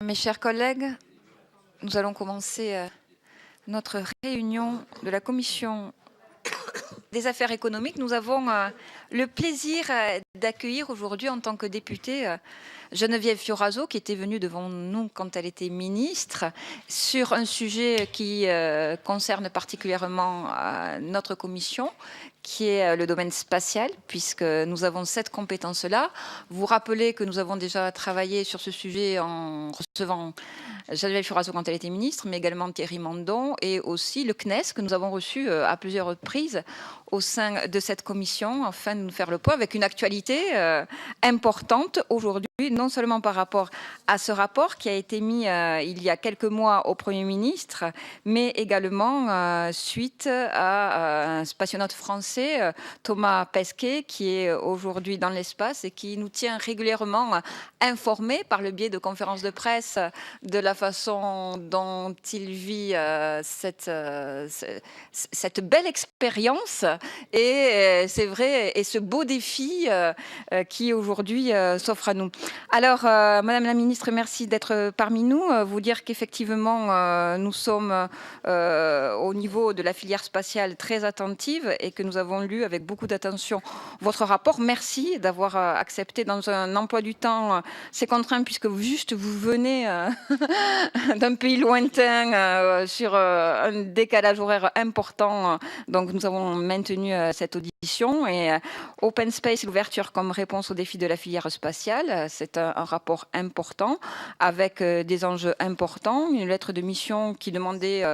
Mes chers collègues, nous allons commencer notre réunion de la Commission des affaires économiques. Nous avons le plaisir d'accueillir aujourd'hui en tant que députée Geneviève Fioraso, qui était venue devant nous quand elle était ministre, sur un sujet qui concerne particulièrement notre commission, qui est le domaine spatial, puisque nous avons cette compétence-là. Vous rappelez que nous avons déjà travaillé sur ce sujet en recevant Geneviève Fioraso quand elle était ministre, mais également Thierry Mandon et aussi le CNES que nous avons reçu à plusieurs reprises au sein de cette commission, afin de nous faire le point avec une actualité importante aujourd'hui, non seulement par rapport à ce rapport qui a été mis il y a quelques mois au Premier ministre, mais également suite à un spationaute français, Thomas Pesquet, qui est aujourd'hui dans l'espace et qui nous tient régulièrement informés par le biais de conférences de presse de la façon dont il vit cette belle expérience et c'est vrai, et ce beau défi qui aujourd'hui s'offre à nous. Alors, Madame la Ministre, merci d'être parmi nous. Vous dire qu'effectivement, nous sommes au niveau de la filière spatiale très attentive et que nous avons lu avec beaucoup d'attention votre rapport. Merci d'avoir accepté dans un emploi du temps ces contraintes, puisque vous venez d'un pays lointain sur un décalage horaire important. Donc, nous avons maintenu cette audition. Et Open Space, l'ouverture comme réponse aux défis de la filière spatiale, c'est un rapport important avec des enjeux importants. Une lettre de mission qui demandait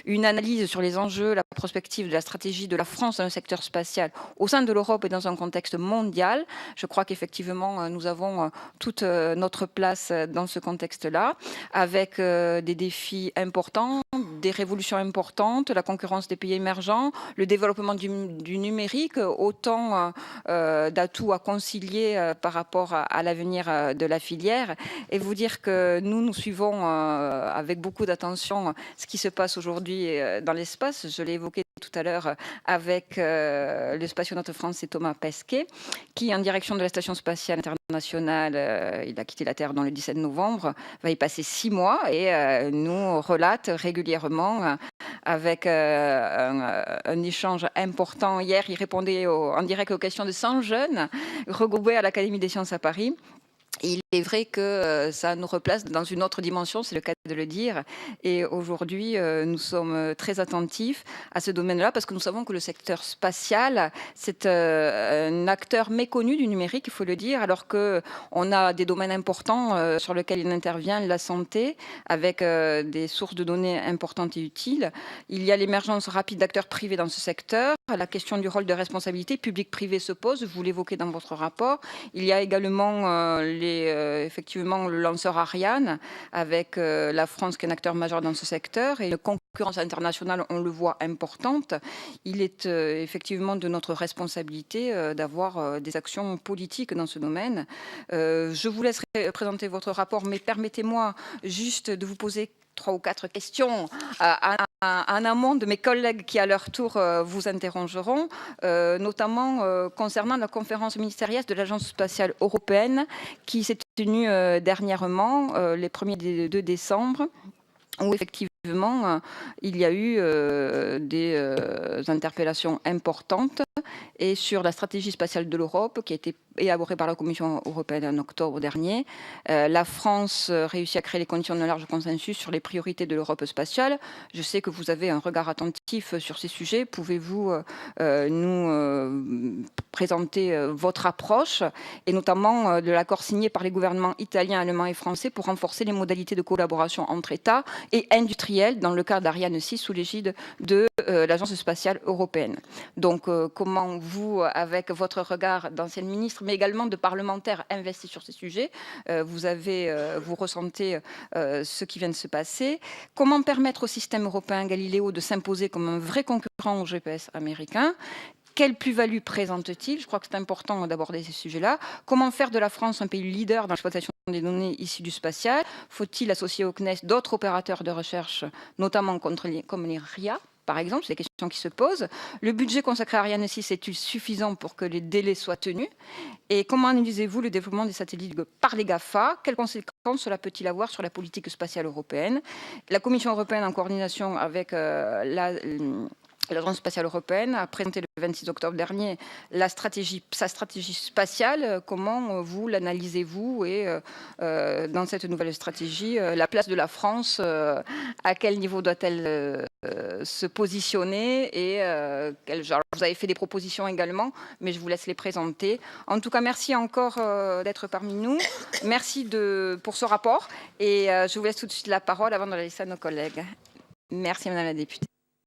une analyse sur les enjeux, la prospective de la stratégie de la France dans le secteur spatial au sein de l'Europe et dans un contexte mondial. Je crois qu'effectivement, nous avons toute notre place dans ce contexte-là, avec des défis importants, des révolutions importantes, la concurrence des pays émergents, le développement du numérique, autant d'atouts à concilier par rapport à l'avenir de la filière. Et vous dire que nous suivons avec beaucoup d'attention ce qui se passe aujourd'hui dans l'espace. Je l'ai évoqué tout à l'heure avec le spationaute français Thomas Pesquet, qui, en direction de la Station spatiale internationale, il a quitté la Terre dans le 17 novembre, va y passer 6 mois et nous relate régulièrement avec un échange important. Hier, il répondait en direct aux questions de 100 jeunes regroupés à l'Académie des sciences à Paris. Il est vrai que ça nous replace dans une autre dimension, c'est le cas de le dire. Et aujourd'hui, nous sommes très attentifs à ce domaine-là parce que nous savons que le secteur spatial, c'est un acteur méconnu du numérique, il faut le dire, alors qu'on a des domaines importants sur lesquels il intervient, la santé, avec des sources de données importantes et utiles. Il y a l'émergence rapide d'acteurs privés dans ce secteur. La question du rôle de responsabilité publique-privée se pose, vous l'évoquez dans votre rapport. Il y a également effectivement le lanceur Ariane, avec la France qui est un acteur majeur dans ce secteur, et une concurrence internationale, on le voit, importante. Il est effectivement de notre responsabilité d'avoir des actions politiques dans ce domaine. Je vous laisserai présenter votre rapport, mais permettez-moi juste de vous poser 3 ou 4 questions en amont de mes collègues qui, à leur tour, vous interrogeront, notamment concernant la conférence ministérielle de l'Agence spatiale européenne qui s'est tenue dernièrement, les 1er et 2 décembre, où effectivement, il y a eu des interpellations importantes et sur la stratégie spatiale de l'Europe qui a été élaborée par la Commission européenne en octobre dernier. La France réussit à créer les conditions d'un large consensus sur les priorités de l'Europe spatiale. Je sais que vous avez un regard attentif sur ces sujets. Pouvez-vous nous présenter votre approche et notamment de l'accord signé par les gouvernements italien, allemand et français pour renforcer les modalités de collaboration entre États et industriels dans le cadre d'Ariane 6 sous l'égide de l'Agence spatiale européenne. Donc, comment vous, avec votre regard d'ancienne ministre, mais également de parlementaires investis sur ces sujets, vous ressentez ce qui vient de se passer? Comment permettre au système européen Galileo de s'imposer comme un vrai concurrent au GPS américain? Quelle plus-value présente-t-il? Je crois que c'est important d'aborder ces sujets-là. Comment faire de la France un pays leader dans l'exploitation des données issues du spatial? Faut-il associer au CNES d'autres opérateurs de recherche, notamment comme les RIA? par exemple, c'est les questions qui se posent. Le budget consacré à Ariane 6 est-il suffisant pour que les délais soient tenus? Et comment analysez-vous le développement des satellites par les GAFA? Quelles conséquences cela peut-il avoir sur la politique spatiale européenne? La Commission européenne, en coordination avec l'Agence spatiale européenne, a présenté le 26 octobre dernier sa stratégie spatiale. Comment vous l'analysez-vous? Et dans cette nouvelle stratégie, la place de la France, à quel niveau doit-elle se positionner? Et genre, vous avez fait des propositions également, mais je vous laisse les présenter. En tout cas, merci encore d'être parmi nous. Merci pour ce rapport. Et je vous laisse tout de suite la parole avant de la laisser à nos collègues. Merci, Madame la députée.